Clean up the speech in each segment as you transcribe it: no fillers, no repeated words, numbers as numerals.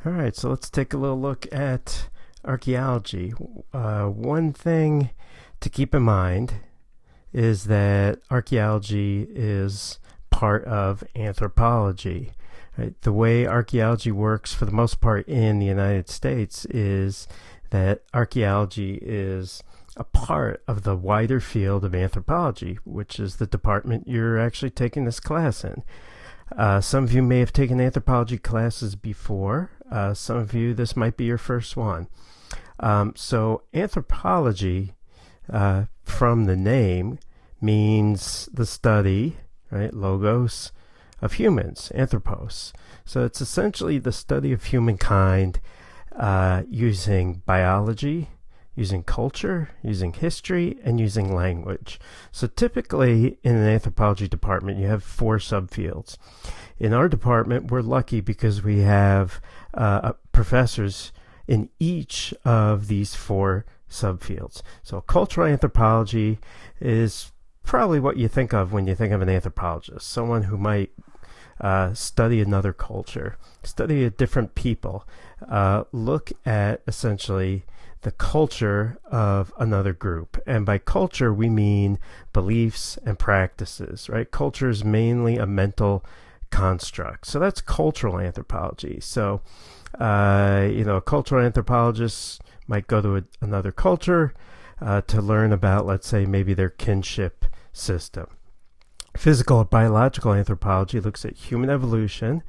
All right, so let's take a little look at archaeology. One thing to keep in mind is that archaeology is part of anthropology. Right? The way archaeology works for the most part in the United States is that archaeology is a part of the wider field of anthropology, which is the department you're actually taking this class in. Some of you may have taken anthropology classes before. Some of you, this might be your first one. So anthropology, from the name, means the study, right, logos, of humans, anthropos. So it's essentially the study of humankind using biology, using culture, using history, and using language. So typically in an anthropology department, you have 4 subfields. In our department, we're lucky because we have professors in each of these 4 subfields. So cultural anthropology is probably what you think of when you think of an anthropologist, someone who might study another culture, study a different people, look at essentially the culture of another group. And by culture, we mean beliefs and practices, right? Culture is mainly a mental construct. So that's cultural anthropology. So, a cultural anthropologist might go to another culture to learn about, let's say, maybe their kinship system. Physical or biological anthropology looks at human evolution,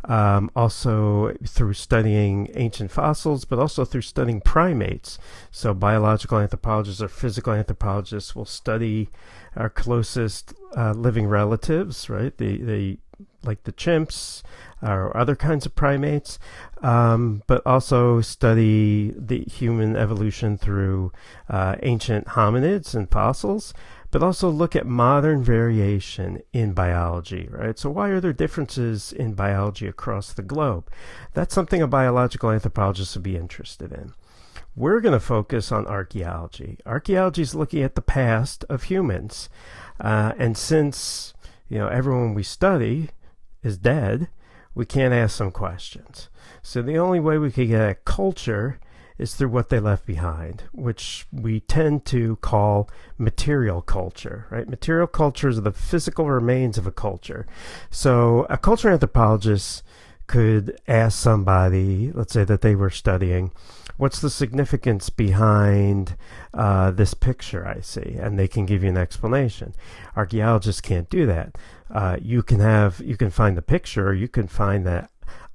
also through studying ancient fossils, but also through studying primates. So biological anthropologists or physical anthropologists will study our closest living relatives, right? They like the chimps or other kinds of primates, but also study the human evolution through ancient hominids and fossils, but also look at modern variation in biology, right? So why are there differences in biology across the globe? That's something a biological anthropologist would be interested in. We're going to focus on archaeology. Archaeology is looking at the past of humans. And since, everyone we study is dead, we can't ask some questions. So the only way we can get at culture is through what they left behind, which we tend to call material culture, right? Material cultures are the physical remains of a culture. So a culture anthropologist could ask somebody, let's say that they were studying, what's the significance behind this picture I see? And they can give you an explanation. Archaeologists can't do that. You can find the picture, or you can find that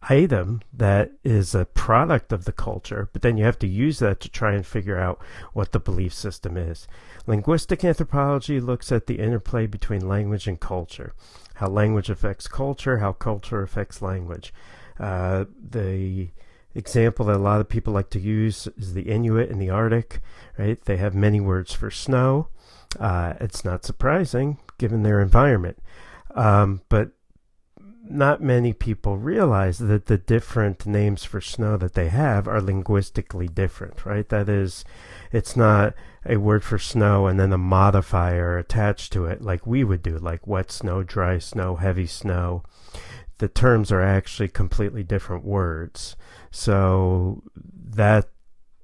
item that is a product of the culture, but then you have to use that to try and figure out what the belief system is. Linguistic anthropology looks at the interplay between language and culture, how language affects culture, how culture affects language. The example that a lot of people like to use is the Inuit in the Arctic, right? They have many words for snow. It's not surprising given their environment. But not many people realize that the different names for snow that they have are linguistically different, right? That is, it's not a word for snow and then a modifier attached to it like we would do, like wet snow, dry snow, heavy snow. The terms are actually completely different words. So that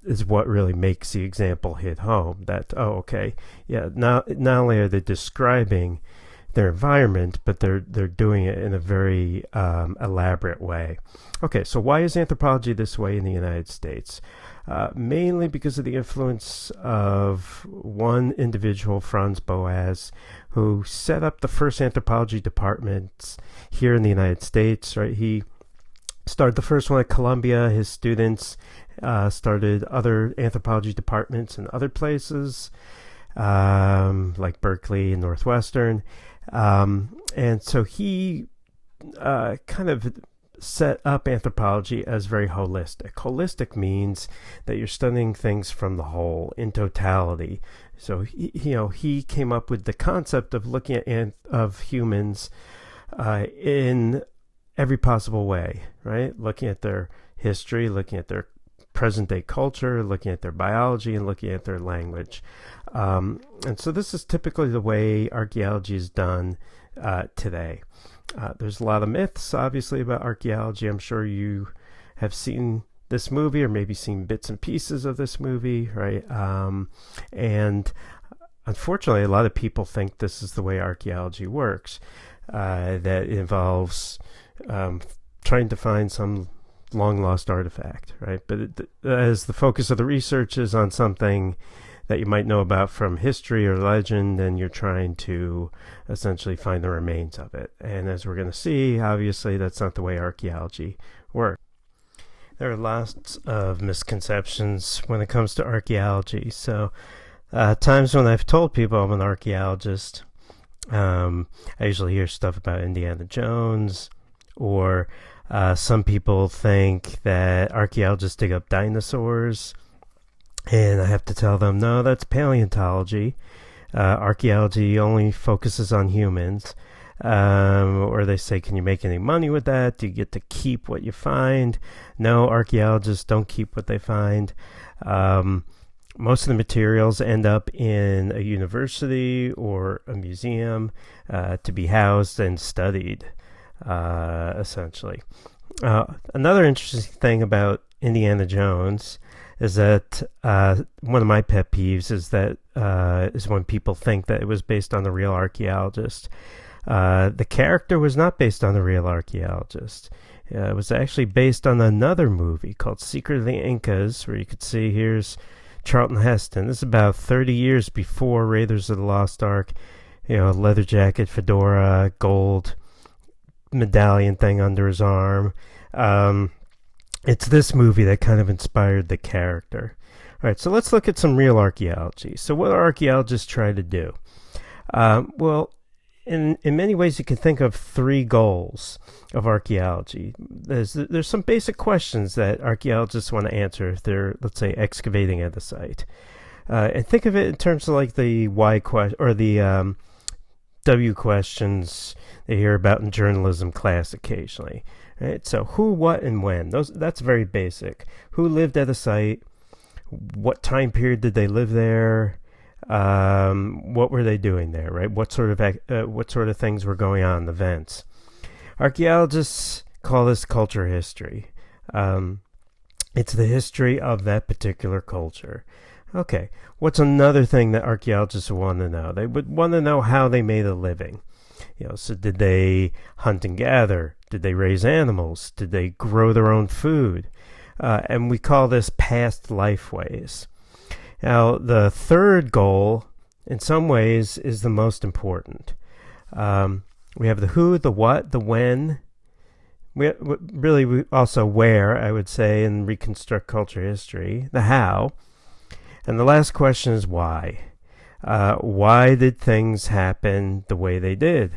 is what really makes the example hit home, that, not only are they describing their environment, but they're doing it in a very elaborate way. Okay, so why is anthropology this way in the United States? Mainly because of the influence of one individual, Franz Boas, who set up the first anthropology departments here in the United States, right? He started the first one at Columbia. His students started other anthropology departments in other places, like Berkeley and Northwestern. And so he kind of set up anthropology as very holistic. Holistic means that you're studying things from the whole, in totality. So he came up with the concept of looking at of humans in every possible way, right? Looking at their history, looking at their present day culture, looking at their biology, and looking at their language. And so this is typically the way archaeology is done today. There's a lot of myths, obviously, about archaeology. I'm sure you have seen this movie or maybe seen bits and pieces of this movie, right? And unfortunately, a lot of people think this is the way archaeology works, that it involves trying to find some long-lost artifact, right? But as the focus of the research is on something that you might know about from history or legend, then you're trying to essentially find the remains of it. And as we're going to see, obviously, that's not the way archaeology works. There are lots of misconceptions when it comes to archaeology. So times when I've told people I'm an archaeologist, I usually hear stuff about Indiana Jones, or some people think that archaeologists dig up dinosaurs, and I have to tell them, no, that's paleontology. Archaeology only focuses on humans. Or they say, can you make any money with that? Do you get to keep what you find? No, archaeologists don't keep what they find. Most of the materials end up in a university or a museum to be housed and studied, essentially. Another interesting thing about Indiana Jones is that one of my pet peeves is when people think that it was based on a real archaeologist. The character was not based on a real archaeologist. It was actually based on another movie called Secret of the Incas, where you could see here's Charlton Heston. This is about 30 years before Raiders of the Lost Ark. Leather jacket, fedora, gold medallion thing under his arm. It's this movie that kind of inspired the character. All right, so let's look at some real archaeology. So what do archaeologists try to do? Well, in many ways, you can think of three goals of archaeology. There's some basic questions that archaeologists want to answer if they're, let's say, excavating at a site. And think of it in terms of like the why question or the W questions they hear about in journalism class occasionally. Right? So who, what, and when. That's very basic. Who lived at a site? What time period did they live there? What were they doing there? Right? What sort of things were going on? Events. Archaeologists call this culture history. It's the history of that particular culture. Okay. What's another thing that archaeologists would want to know? They would want to know how they made a living. So did they hunt and gather? Did they raise animals? Did they grow their own food? And we call this past life ways. Now, the third goal, in some ways, is the most important. We have the who, the what, the when. We also where, I would say, in reconstruct culture history. The how. And the last question is why. Why did things happen the way they did?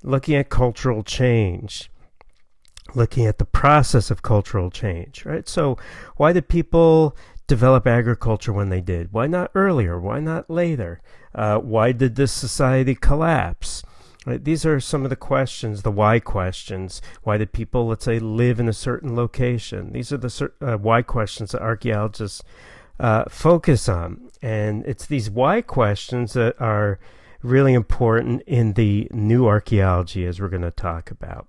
Looking at cultural change, looking at the process of cultural change, right? So why did people develop agriculture when they did? Why not earlier? Why not later? Why did this society collapse? Right? These are some of the questions, the why questions. Why did people, let's say, live in a certain location? These are the why questions that archaeologists focus on. And it's these why questions that are really important in the new archaeology, as we're going to talk about.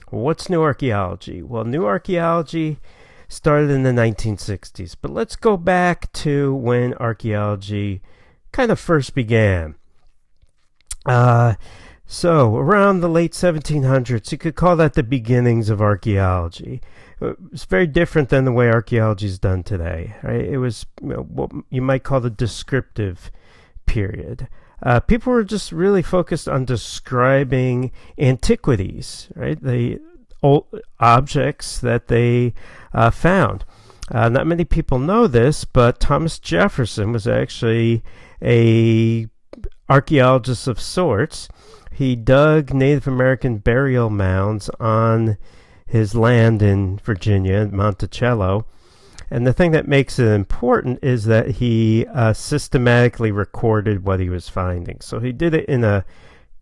Well, what's new archaeology? Well, new archaeology started in the 1960s, but let's go back to when archaeology kind of first began. So around the late 1700s, you could call that the beginnings of archaeology. It's very different than the way archaeology is done today. Right? It was what you might call the descriptive period. People were just really focused on describing antiquities, right? The old objects that they found. Not many people know this, but Thomas Jefferson was actually a archaeologist of sorts. He dug Native American burial mounds on his land in Virginia, Monticello. And the thing that makes it important is that he systematically recorded what he was finding. So he did it in a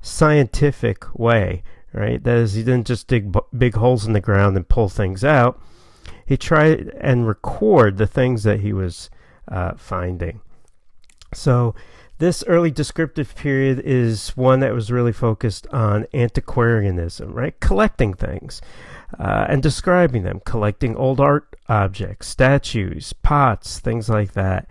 scientific way, right? That is, he didn't just dig big holes in the ground and pull things out. He tried and record the things that he was finding. So this early descriptive period is one that was really focused on antiquarianism, right? Collecting things. and describing them, collecting old art objects, statues, pots, things like that.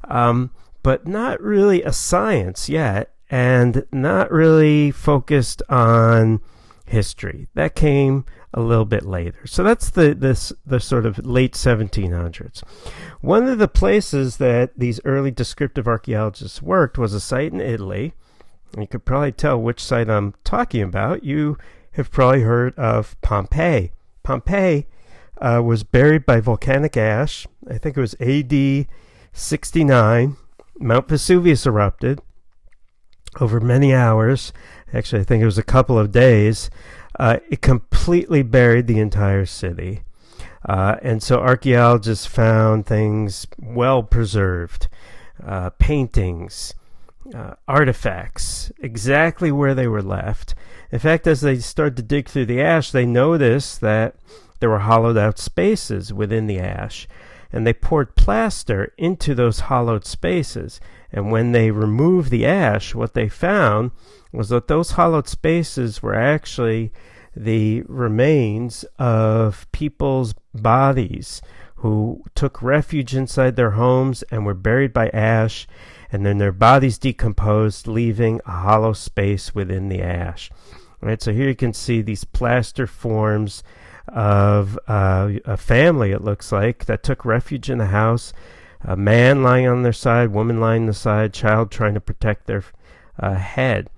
But not really a science yet, and not really focused on history. That came a little bit later. So that's the sort of late 1700s. One of the places that these early descriptive archaeologists worked was a site in Italy. You could probably tell which site I'm talking about. You have probably heard of Pompeii. Pompeii was buried by volcanic ash. I think it was AD 69. Mount Vesuvius erupted over many hours. Actually, I think it was a couple of days. It completely buried the entire city. And so archaeologists found things well preserved, paintings, artifacts, exactly where they were left. In fact, as they started to dig through the ash, they noticed that there were hollowed out spaces within the ash. And they poured plaster into those hollowed spaces. And when they removed the ash, what they found was that those hollowed spaces were actually the remains of people's bodies who took refuge inside their homes and were buried by ash, and then their bodies decomposed, leaving a hollow space within the ash. Right, so here you can see these plaster forms of a family, it looks like, that took refuge in the house. A man lying on their side, woman lying on the side, child trying to protect their head.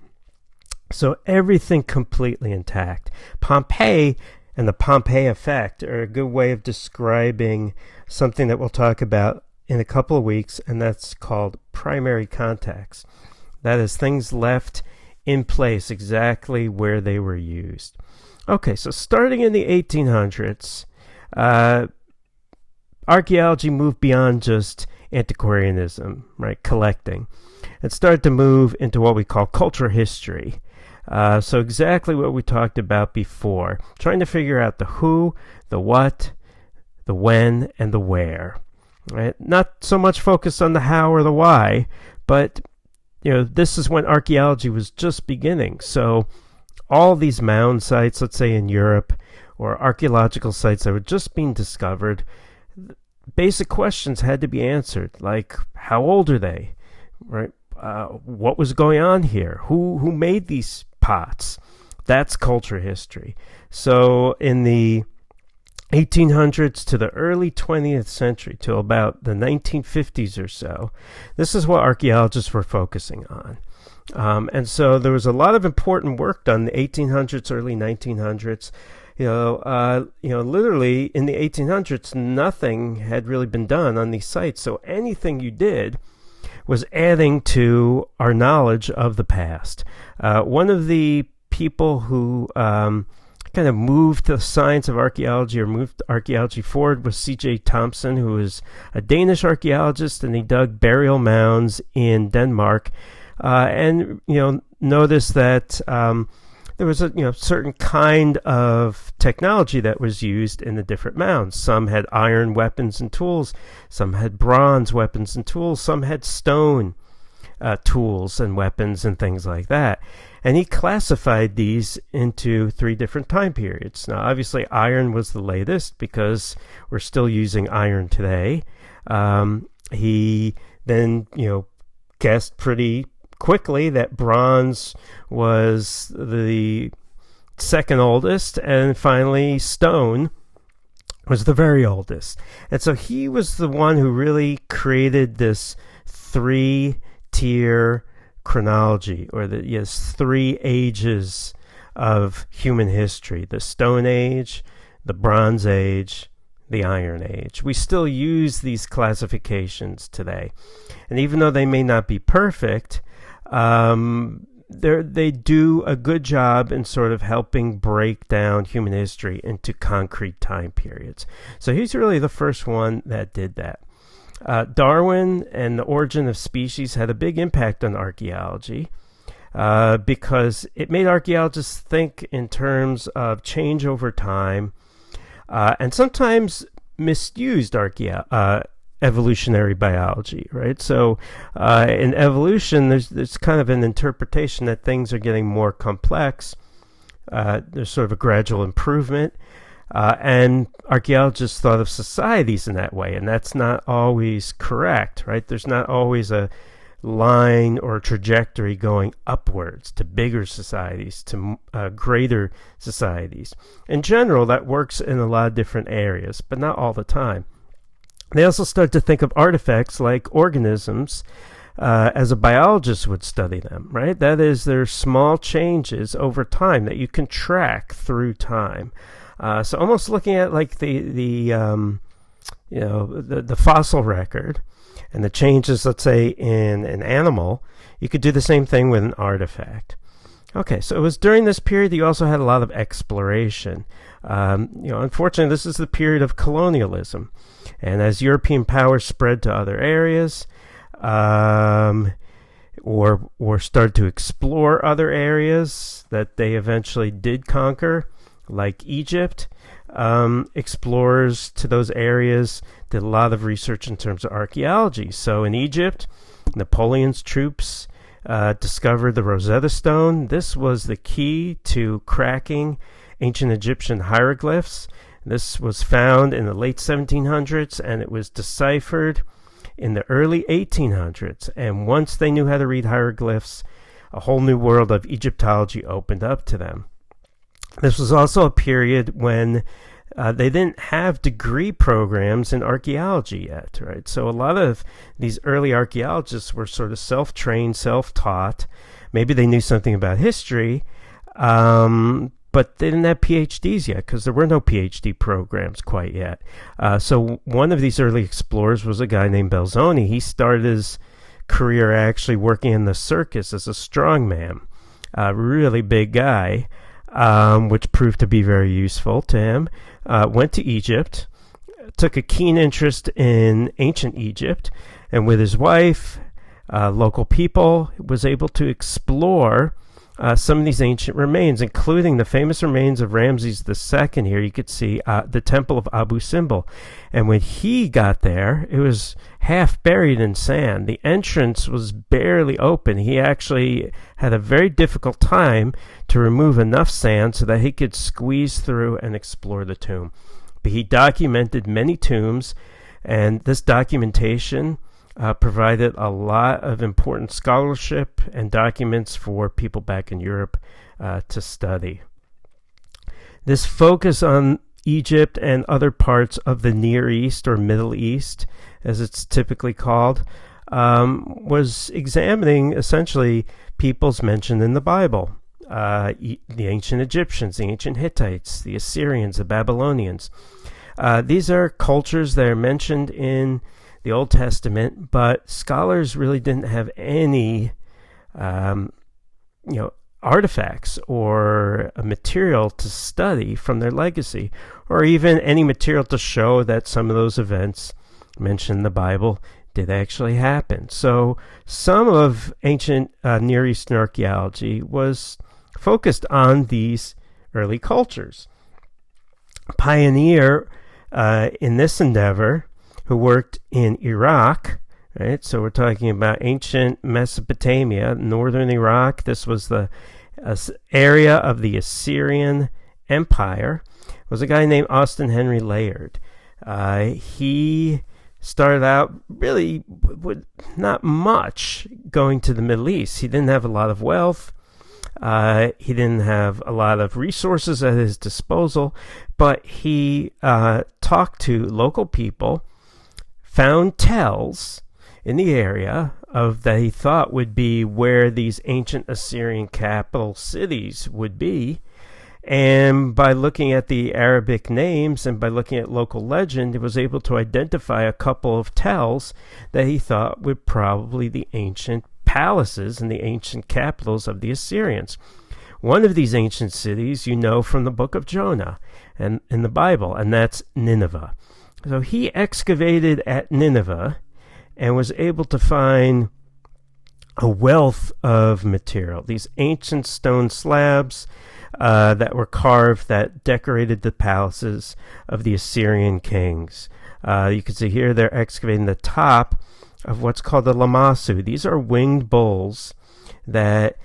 So everything completely intact. Pompeii and the Pompeii effect are a good way of describing something that we'll talk about in a couple of weeks, and that's called primary contacts. That is, things left in place exactly where they were used. Okay, so starting in the 1800s, archaeology moved beyond just antiquarianism, right, collecting, and started to move into what we call cultural history. So exactly what we talked about before, trying to figure out the who, the what, the when, and the where. Right? Not so much focused on the how or the why, but this is when archaeology was just beginning. So all these mound sites, let's say in Europe, or archaeological sites that were just being discovered, basic questions had to be answered, like how old are they, right? What was going on here? Who made these pots? That's culture history. So in the 1800s to the early 20th century, to about the 1950s or so, this is what archaeologists were focusing on. And so there was a lot of important work done in the 1800s, early 1900s. Literally in the 1800s, nothing had really been done on these sites. So anything you did was adding to our knowledge of the past. One of the people who kind of moved the science of archaeology, or moved archaeology forward, was C.J. Thompson, who is a Danish archaeologist, and he dug burial mounds in Denmark. And noticed that there was a certain kind of technology that was used in the different mounds. Some had iron weapons and tools, some had bronze weapons and tools, some had stone tools and weapons and things like that. And he classified these into 3 different time periods. Now, obviously, iron was the latest because we're still using iron today. He then, guessed pretty quickly that bronze was the second oldest, and finally stone was the very oldest. And so he was the one who really created this 3-tier chronology, or 3 ages of human history: the Stone Age, the Bronze Age, the Iron Age. We still use these classifications today, and even though they may not be perfect, they do a good job in sort of helping break down human history into concrete time periods. So he's really the first one that did that. Darwin and the Origin of Species had a big impact on archaeology because it made archaeologists think in terms of change over time, and sometimes misused evolutionary biology, right? So in evolution, there's kind of an interpretation that things are getting more complex. There's sort of a gradual improvement. And archaeologists thought of societies in that way, and that's not always correct, right? There's not always a line or trajectory going upwards to bigger societies, to greater societies. In general, that works in a lot of different areas, but not all the time. They also start to think of artifacts like organisms as a biologist would study them, right? That is, there's small changes over time that you can track through time. So almost looking at like the fossil record and the changes, let's say, in an animal, you could do the same thing with an artifact. Okay, so it was during this period that you also had a lot of exploration. Unfortunately, this is the period of colonialism. And as European powers spread to other areas, or started to explore other areas that they eventually did conquer, like Egypt, explorers to those areas did a lot of research in terms of archaeology. So in Egypt, Napoleon's troops discovered the Rosetta Stone. This was the key to cracking ancient Egyptian hieroglyphs. This was found in the late 1700s, and it was deciphered in the early 1800s. And once they knew how to read hieroglyphs, a whole new world of Egyptology opened up to them. This was also a period when they didn't have degree programs in archaeology yet, right? So a lot of these early archaeologists were sort of self-trained, self-taught. Maybe they knew something about history, but they didn't have PhDs yet because there were no PhD programs quite yet. So one of these early explorers was a guy named Belzoni. He started his career actually working in the circus as a strongman, a really big guy, which proved to be very useful to him. Went to Egypt, took a keen interest in ancient Egypt, and with his wife, local people, was able to explore some of these ancient remains, including the famous remains of Ramses II. Here you could see the temple of Abu Simbel. And when he got there, it was half buried in sand. The entrance was barely open. He actually had a very difficult time to remove enough sand so that he could squeeze through and explore the tomb. But he documented many tombs, and this documentation provided a lot of important scholarship and documents for people back in Europe to study. This focus on Egypt and other parts of the Near East, or Middle East, as it's typically called, was examining essentially peoples mentioned in the Bible. The ancient Egyptians, the ancient Hittites, the Assyrians, the Babylonians. These are cultures that are mentioned in the Old Testament, but scholars really didn't have any, artifacts or a material to study from their legacy, or even any material to show that some of those events mentioned in the Bible did actually happen. So some of ancient Near Eastern archaeology was focused on these early cultures. Pioneer in this endeavor, who worked in Iraq, right? So we're talking about ancient Mesopotamia, northern Iraq. This was the area of the Assyrian Empire. Was a guy named Austin Henry Layard. He started out really with not much going to the Middle East. He didn't have a lot of wealth. He didn't have a lot of resources at his disposal, but he talked to local people, found tells in the area of that he thought would be where these ancient Assyrian capital cities would be. And by looking at the Arabic names and by looking at local legend, he was able to identify a couple of tells that he thought were probably the ancient palaces and the ancient capitals of the Assyrians. One of these ancient cities you know from the book of Jonah and in the Bible, and that's Nineveh. So he excavated at Nineveh and was able to find a wealth of material. These ancient stone slabs that were carved that decorated the palaces of the Assyrian kings. You can see here they're excavating the top of what's called the lamassu. These are winged bulls that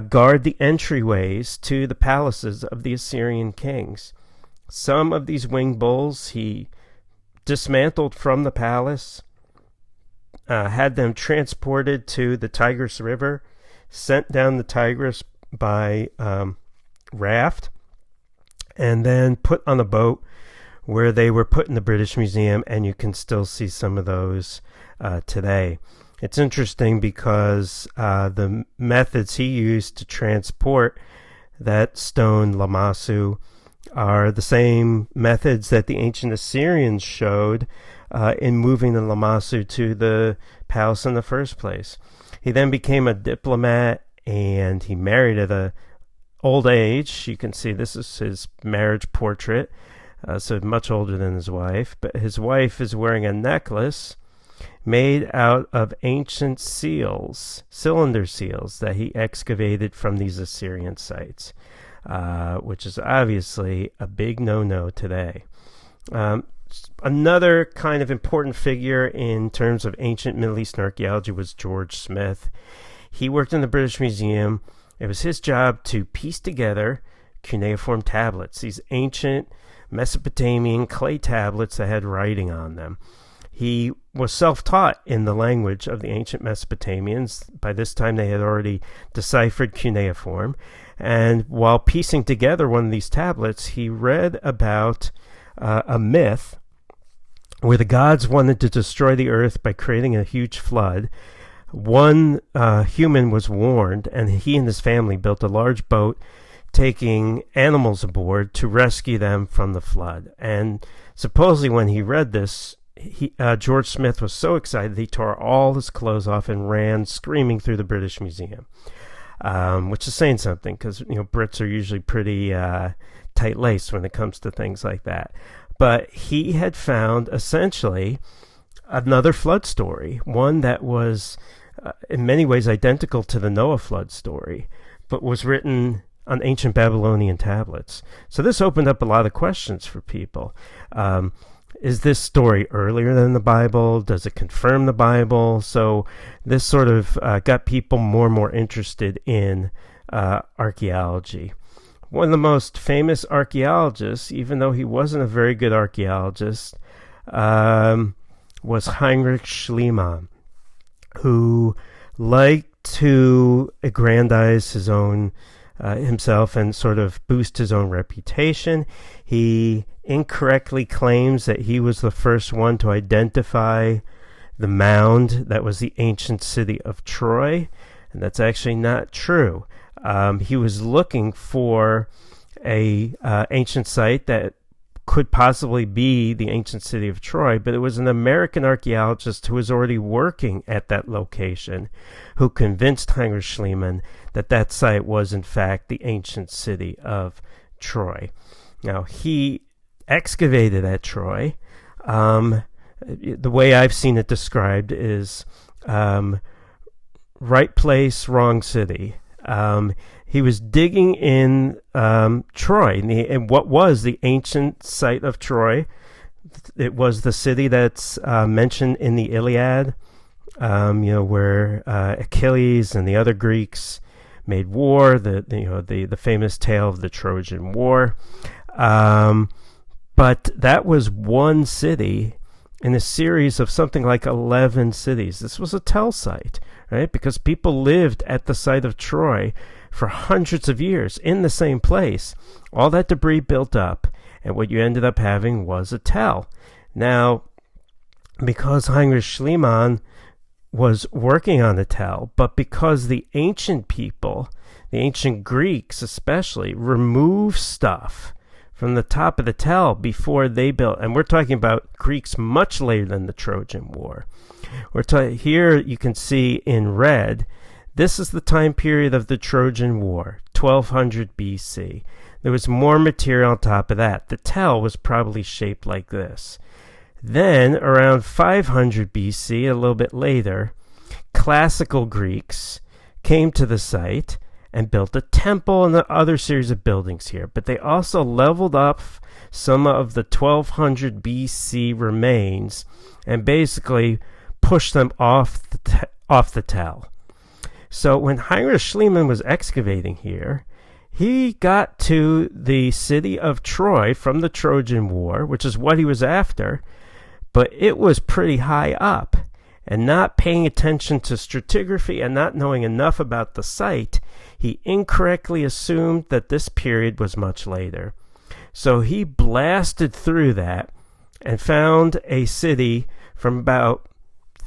guard the entryways to the palaces of the Assyrian kings. Some of these winged bulls he dismantled from the palace, had them transported to the Tigris River, sent down the Tigris by raft, and then put on a boat where they were put in the British Museum, and you can still see some of those today. It's interesting because the methods he used to transport that stone lamassu are the same methods that the ancient Assyrians showed in moving the lamassu to the palace in the first place. He then became a diplomat, and he married at an old age. You can see this is his marriage portrait, so much older than his wife. But his wife is wearing a necklace made out of ancient seals, cylinder seals that he excavated from these Assyrian sites, which is obviously a big no-no today. Another kind of important figure in terms of ancient Middle Eastern archaeology was George Smith. He worked in the British Museum. It was his job to piece together cuneiform tablets, these ancient Mesopotamian clay tablets that had writing on them. He was self-taught in the language of the ancient Mesopotamians. By this time, they had already deciphered cuneiform. And while piecing together one of these tablets, he read about a myth where the gods wanted to destroy the earth by creating a huge flood. One human was warned, and he and his family built a large boat, taking animals aboard to rescue them from the flood. And supposedly when he read this, George Smith was so excited he tore all his clothes off and ran screaming through the British Museum, which is saying something, because Brits are usually pretty tight-laced when it comes to things like that. But he had found essentially another flood story, one that was in many ways identical to the Noah flood story, but was written on ancient Babylonian tablets. So this opened up a lot of questions for people. Is this story earlier than the Bible? Does it confirm the Bible? So this sort of got people more and more interested in archaeology. One of the most famous archaeologists, even though he wasn't a very good archaeologist, was Heinrich Schliemann, who liked to aggrandize his own himself and sort of boost his own reputation. He incorrectly claims that he was the first one to identify the mound that was the ancient city of Troy, and that's actually not true. He was looking for a ancient site that could possibly be the ancient city of Troy, but it was an American archaeologist who was already working at that location who convinced Heinrich Schliemann that that site was in fact the ancient city of Troy. Now, he excavated at Troy. The way I've seen it described is right place, wrong city. He was digging in Troy, in what was the ancient site of Troy. It was the city that's mentioned in the Iliad, where Achilles and the other Greeks made war. The famous tale of the Trojan War. But that was one city in a series of something like 11 cities. This was a tell site, right? Because people lived at the site of Troy for hundreds of years in the same place. All that debris built up, and what you ended up having was a tell. Now, because Heinrich Schliemann was working on a tell, but because the ancient people, the ancient Greeks especially, removed stuff from the top of the tell before they built, and we're talking about Greeks much later than the Trojan War. Here you can see in red, this is the time period of the Trojan War, 1200 BC. There was more material on top of that. The tell was probably shaped like this. Then, around 500 BC, a little bit later, classical Greeks came to the site and built a temple and other series of buildings here. But they also leveled up some of the 1200 BC remains and basically pushed them off the tell. So when Heinrich Schliemann was excavating here, he got to the city of Troy from the Trojan War, which is what he was after, but it was pretty high up. And not paying attention to stratigraphy and not knowing enough about the site, he incorrectly assumed that this period was much later. So he blasted through that and found a city from about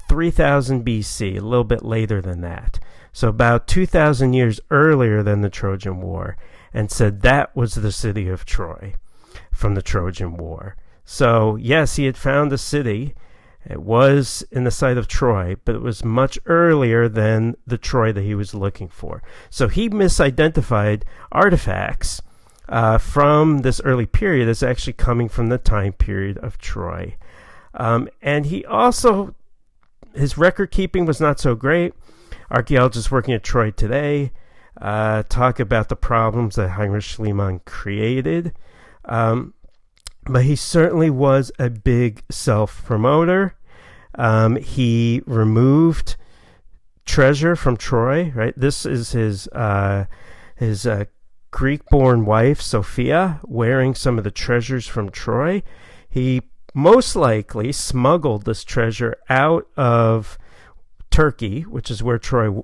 3000 BC, a little bit later than that. So about 2,000 years earlier than the Trojan War, and said that was the city of Troy from the Trojan War. So yes, he had found a city. It was in the site of Troy, but it was much earlier than the Troy that he was looking for. So he misidentified artifacts from this early period as actually coming from the time period of Troy. And he also, his record keeping was not so great. Archaeologists working at Troy today talk about the problems that Heinrich Schliemann created. But he certainly was a big self-promoter. He removed treasure from Troy, right? This is his Greek-born wife, Sophia, wearing some of the treasures from Troy. He most likely smuggled this treasure out of Turkey, which is where Troy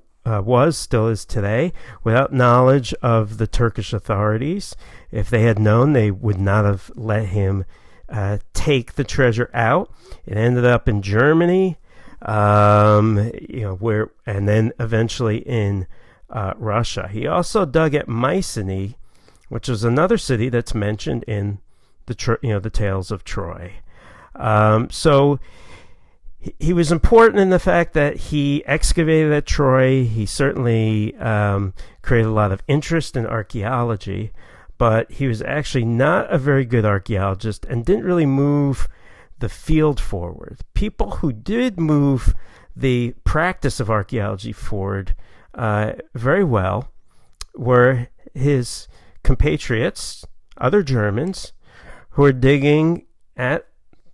still is today, without knowledge of the Turkish authorities. If they had known, they would not have let him take the treasure out. It ended up in Germany, and then eventually in Russia. He also dug at Mycenae, which is another city that's mentioned in the Tales of Troy. So he was important in the fact that he excavated at Troy. He certainly created a lot of interest in archaeology, but he was actually not a very good archaeologist and didn't really move the field forward. People who did move the practice of archaeology forward very well were his compatriots, other Germans, who were digging at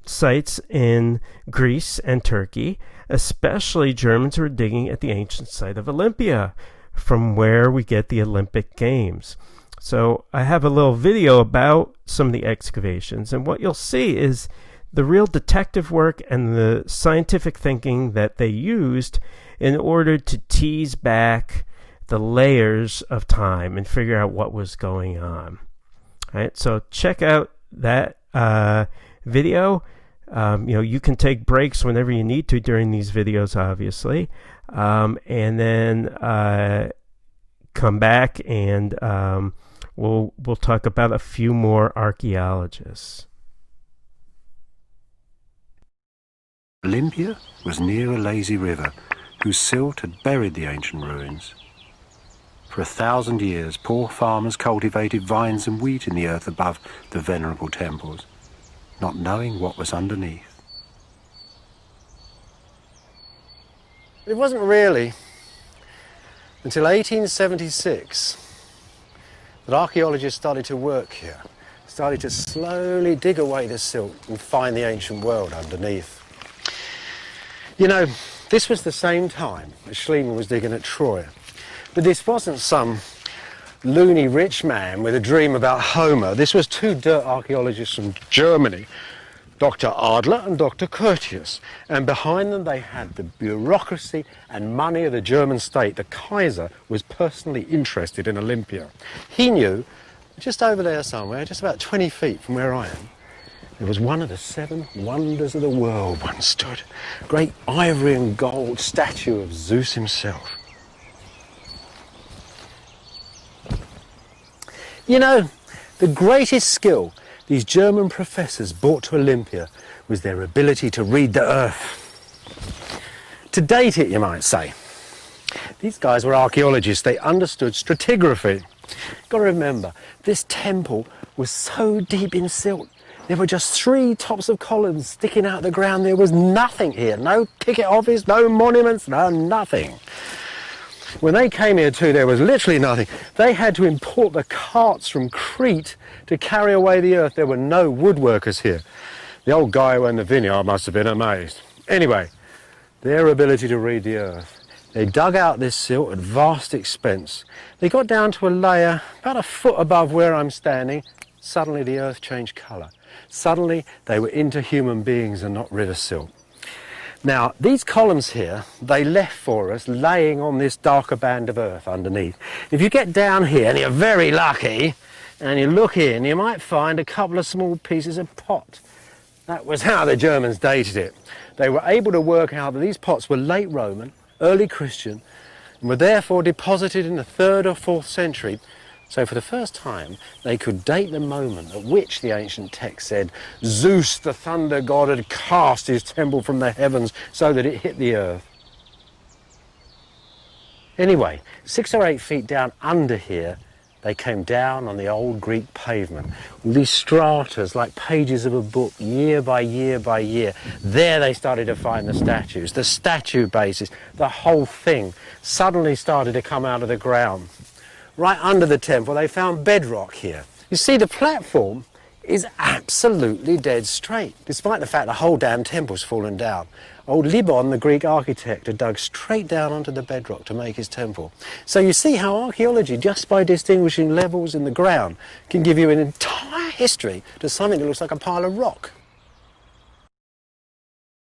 sites in Greece and Turkey, especially Germans who were digging at the ancient site of Olympia, from where we get the Olympic Games. So I have a little video about some of the excavations, and what you'll see is the real detective work and the scientific thinking that they used in order to tease back the layers of time and figure out what was going on. All right, so check out that video. You can take breaks whenever you need to during these videos, obviously, and then come back and we'll talk about a few more archaeologists. Olympia was near a lazy river whose silt had buried the ancient ruins. For 1,000 years, poor farmers cultivated vines and wheat in the earth above the venerable temples, not knowing what was underneath. It wasn't really until 1876 that archaeologists started to work here, started to slowly dig away the silt and find the ancient world underneath. You know, this was the same time as Schliemann was digging at Troy, but this wasn't some loony rich man with a dream about Homer. This was two dirt archaeologists from Germany, Dr. Adler and Dr. Curtius, and behind them they had the bureaucracy and money of the German state. The Kaiser was personally interested in Olympia. He knew, just over there somewhere, just about 20 feet from where I am, there was one of the 7 wonders of the world once stood. Great ivory and gold statue of Zeus himself. You know, the greatest skill these German professors brought to Olympia was their ability to read the earth. To date it, you might say. These guys were archaeologists. They understood stratigraphy. Got to remember, this temple was so deep in silt. There were just 3 tops of columns sticking out of the ground. There was nothing here. No ticket office, no monuments, no nothing. When they came here too, there was literally nothing. They had to import the carts from Crete to carry away the earth. There were no woodworkers here. The old guy who owned the vineyard must have been amazed. Anyway, their ability to read the earth, They dug out this silt at vast expense. They got down to a layer about a foot above where I'm standing. Suddenly the earth changed colour. Suddenly they were into human beings and not river silt. Now, these columns here, they left for us laying on this darker band of earth underneath. If you get down here, and you're very lucky, and you look in, you might find a couple of small pieces of pot. That was how the Germans dated it. They were able to work out that these pots were late Roman, early Christian, and were therefore deposited in the 3rd or 4th century. So for the first time, they could date the moment at which the ancient text said, Zeus, the thunder god, had cast his temple from the heavens so that it hit the earth. Anyway, 6 or 8 feet down under here, they came down on the old Greek pavement. All these stratas, like pages of a book, year by year by year. There they started to find the statues, the statue bases, the whole thing suddenly started to come out of the ground. Right under the temple, they found bedrock here. You see, the platform is absolutely dead straight, despite the fact the whole damn temple's fallen down. Old Libon, the Greek architect, had dug straight down onto the bedrock to make his temple. So you see how archaeology, just by distinguishing levels in the ground, can give you an entire history to something that looks like a pile of rock.